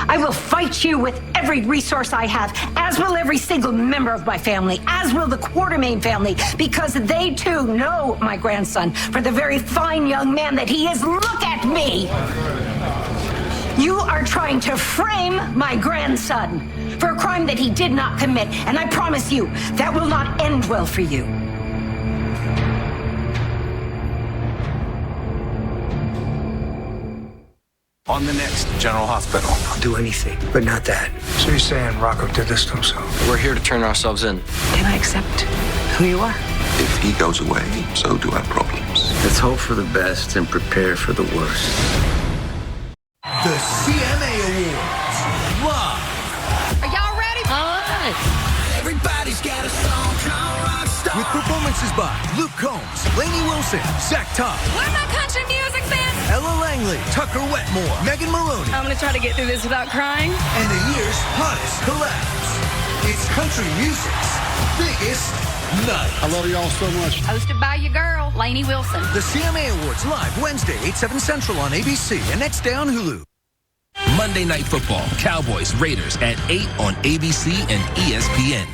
I will fight you with every resource I have, as will every single member of my family, as will the Quartermaine family, because they too know my grandson for the very fine young man that he is. Look at me! You are trying to frame my grandson for a crime that he did not commit, and I promise you, that will not end well for you. On the next General Hospital. I'll do anything, but not that. So you're saying Rocco did this to himself? We're here to turn ourselves in. Can I accept who you are? If he goes away, so do our problems. Let's hope for the best and prepare for the worst. The CMA Awards. Live. Are y'all ready? All right. Everybody's got a song called Rockstar. With performances by Luke Combs, Lainey Wilson, Zach Todd. Where's my country music band? Ella Langley, Tucker Wetmore, Megan Maloney. I'm gonna try to get through this without crying. And the year's hottest collabs. It's country music's biggest night. I love y'all so much. Hosted by your girl, Lainey Wilson. The CMA Awards live Wednesday, 8/7 Central on ABC and next day on Hulu. Monday Night Football, Cowboys, Raiders at 8 on ABC and ESPN.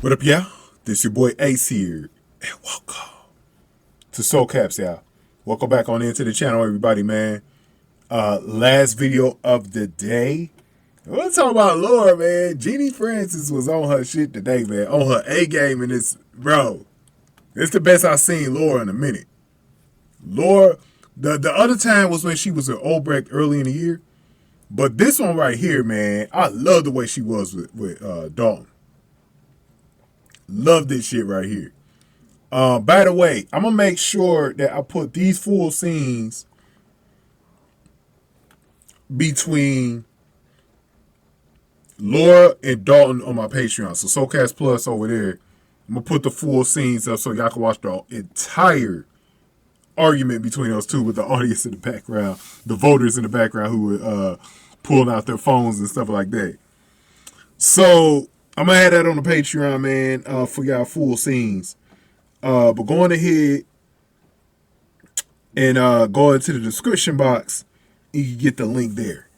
What up, y'all? This your boy Ace here, and welcome to Soul Caps, y'all. Welcome back on into the channel, everybody, man. Last video of the day. Let's talk about Laura, man. Genie Francis was on her shit today, man. On her A game, and it's, bro, it's the best I've seen Laura in a minute. Laura, the other time was when she was at Obrecht early in the year, but this one right here, man, I love the way she was with Dalton. Love this shit right here. By the way, I'm going to make sure that I put these full scenes between Laura and Dalton on my Patreon. So Soulcast Plus over there. I'm going to put the full scenes up so y'all can watch the entire argument between those two with the audience in the background, the voters in the background who were pulling out their phones and stuff like that. So I'm going to have that on the Patreon, man, for y'all full scenes. But going ahead and go into the description box, you can get the link there.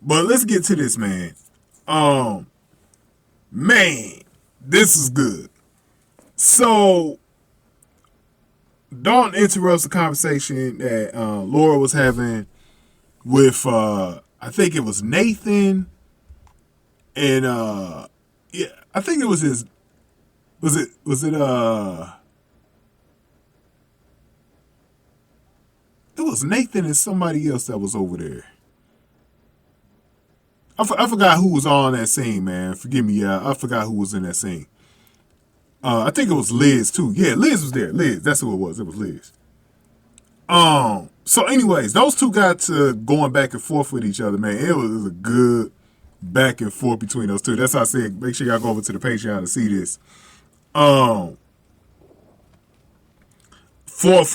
But let's get to this, man. Man, this is good. So, Dalton interrupts the conversation that Laura was having with, I think it was Nathan, and yeah, I think it was his. Was it? It was Nathan and somebody else that was over there. I forgot who was on that scene, man. Forgive me, I forgot who was in that scene. I think it was Liz too. Yeah, Liz was there. Liz, that's who it was. It was Liz. So, anyways, those two got to going back and forth with each other, man. It was a good back and forth between those two. That's how I said, make sure y'all go over to the Patreon to see this. For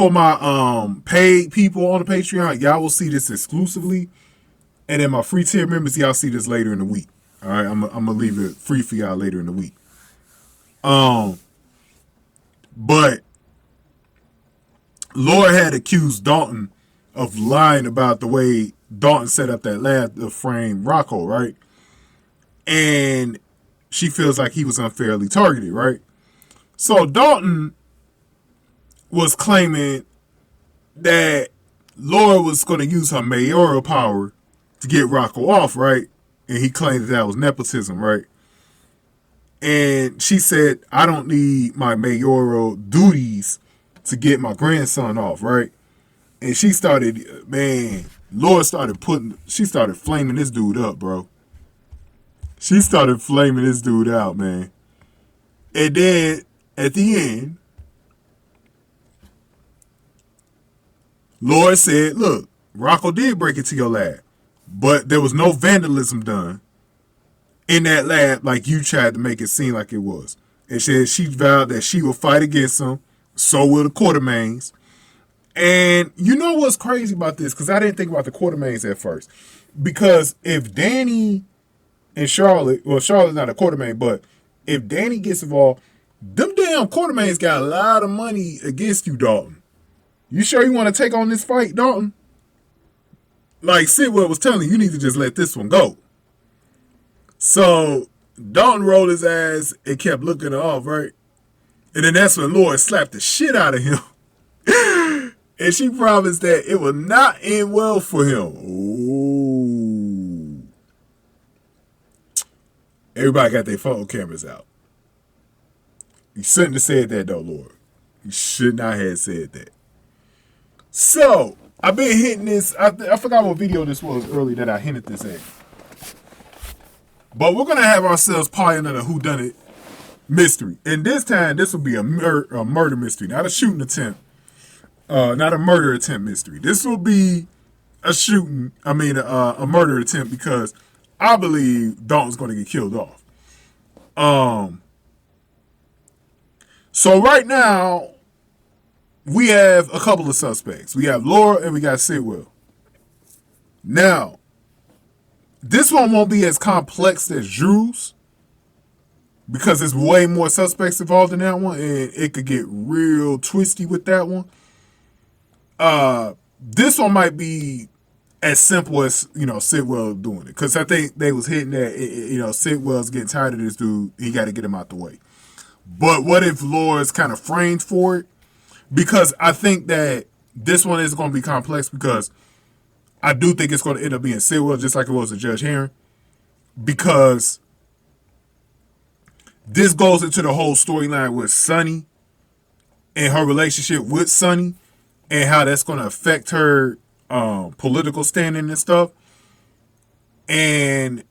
my paid people on the Patreon, y'all will see this exclusively. And then my free tier members, y'all see this later in the week. All right, I'm gonna leave it free for y'all later in the week. But Laura had accused Dalton of lying about the way Dalton set up that lab to frame Rocco, right? And she feels like he was unfairly targeted, right? So Dalton was claiming that Laura was going to use her mayoral power to get Rocco off, right? And he claimed that was nepotism, right? And she said, I don't need my mayoral duties to get my grandson off, right? And she started, man, Laura started she started flaming this dude up, bro. She started flaming this dude out, man. And then at the end, Laura said, look, Rocco did break into your lab, but there was no vandalism done in that lab like you tried to make it seem like it was. And she vowed that she will fight against him, so will the Quartermaines, And you know what's crazy about this? Because I didn't think about the Quartermaines at first. Because if Danny and Charlotte, well, Charlotte's not a Quartermaine, but if Danny gets involved, them damn Quartermaines got a lot of money against you, Dalton. You sure you want to take on this fight, Dalton? Like Sidwell was telling you need to just let this one go. So Dalton rolled his ass and kept looking off, right? And then that's when Laura slapped the shit out of him. And she promised that it will not end well for him. Ooh. Everybody got their phone cameras out. You shouldn't have said that though, Laura. You should not have said that. So, I've been hitting this. I forgot what video this was early that I hinted this at. But we're going to have ourselves probably another whodunit mystery. And this time, this will be a murder mystery, not a shooting attempt. Not a murder attempt mystery. This will be a murder attempt because I believe Dalton's going to get killed off. So right now, we have a couple of suspects. We have Laura and we got Sidwell. Now, this one won't be as complex as Drew's because there's way more suspects involved in that one, and it could get real twisty with that one. This one might be as simple as, Sidwell doing it. Because I think they was hitting that, Sidwell's getting tired of this dude. He got to get him out the way. But what if Laura's kind of framed for it? Because I think that this one is going to be complex because I do think it's going to end up being Sidwell just like it was with Judge Herring. Because this goes into the whole storyline with Sonny and her relationship with Sonny and how that's going to affect her political standing and stuff. And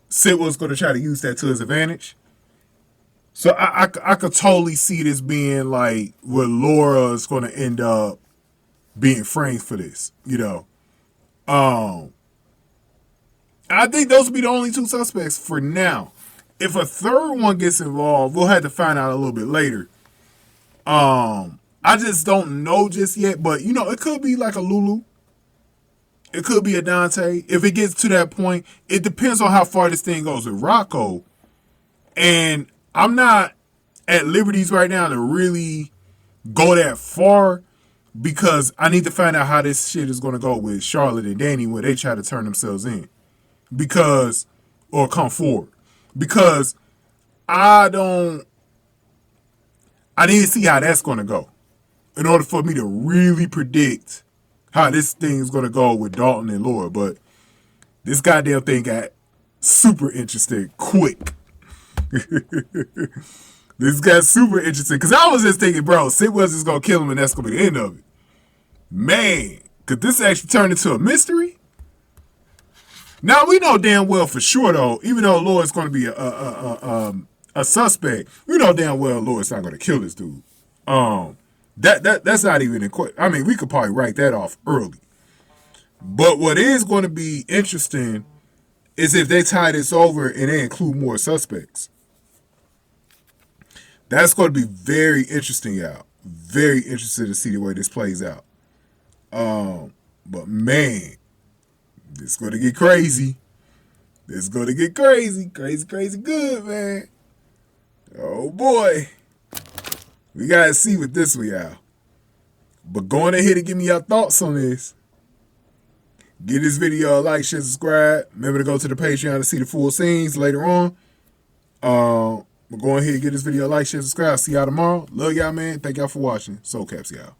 Sidwell's going to try to use that to his advantage. So I could totally see this being like where Laura is going to end up being framed for this, I think those will be the only two suspects for now. If a third one gets involved, we'll have to find out a little bit later. I just don't know just yet, but it could be like a Lulu. It could be a Dante. If it gets to that point, it depends on how far this thing goes with Rocco. And I'm not at liberties right now to really go that far because I need to find out how this shit is going to go with Charlotte and Danny when they try to turn themselves in. Or come forward. Because I need to see how that's going to go in order for me to really predict how this thing is going to go with Dalton and Laura. But this goddamn thing got super interesting quick. This got super interesting because I was just thinking, bro, Sidwell's just going to kill him and that's going to be the end of it. Man, could this actually turn into a mystery? Now, we know damn well for sure, though, even though Laura's going to be a suspect, we know damn well Laura's not going to kill this dude. That's not even in question. I mean, we could probably write that off early. But what is going to be interesting is if they tie this over and they include more suspects. That's going to be very interesting, y'all. Very interested to see the way this plays out. But man, it's going to get crazy. It's going to get crazy. Crazy good, man. Oh boy. We got to see with this one, y'all. But go on ahead and give me your thoughts on this. Give this video a like, share, subscribe. Remember to go to the Patreon to see the full scenes later on. But go ahead and give this video a like, share, subscribe. See y'all tomorrow. Love y'all, man. Thank y'all for watching. Soul Caps, y'all.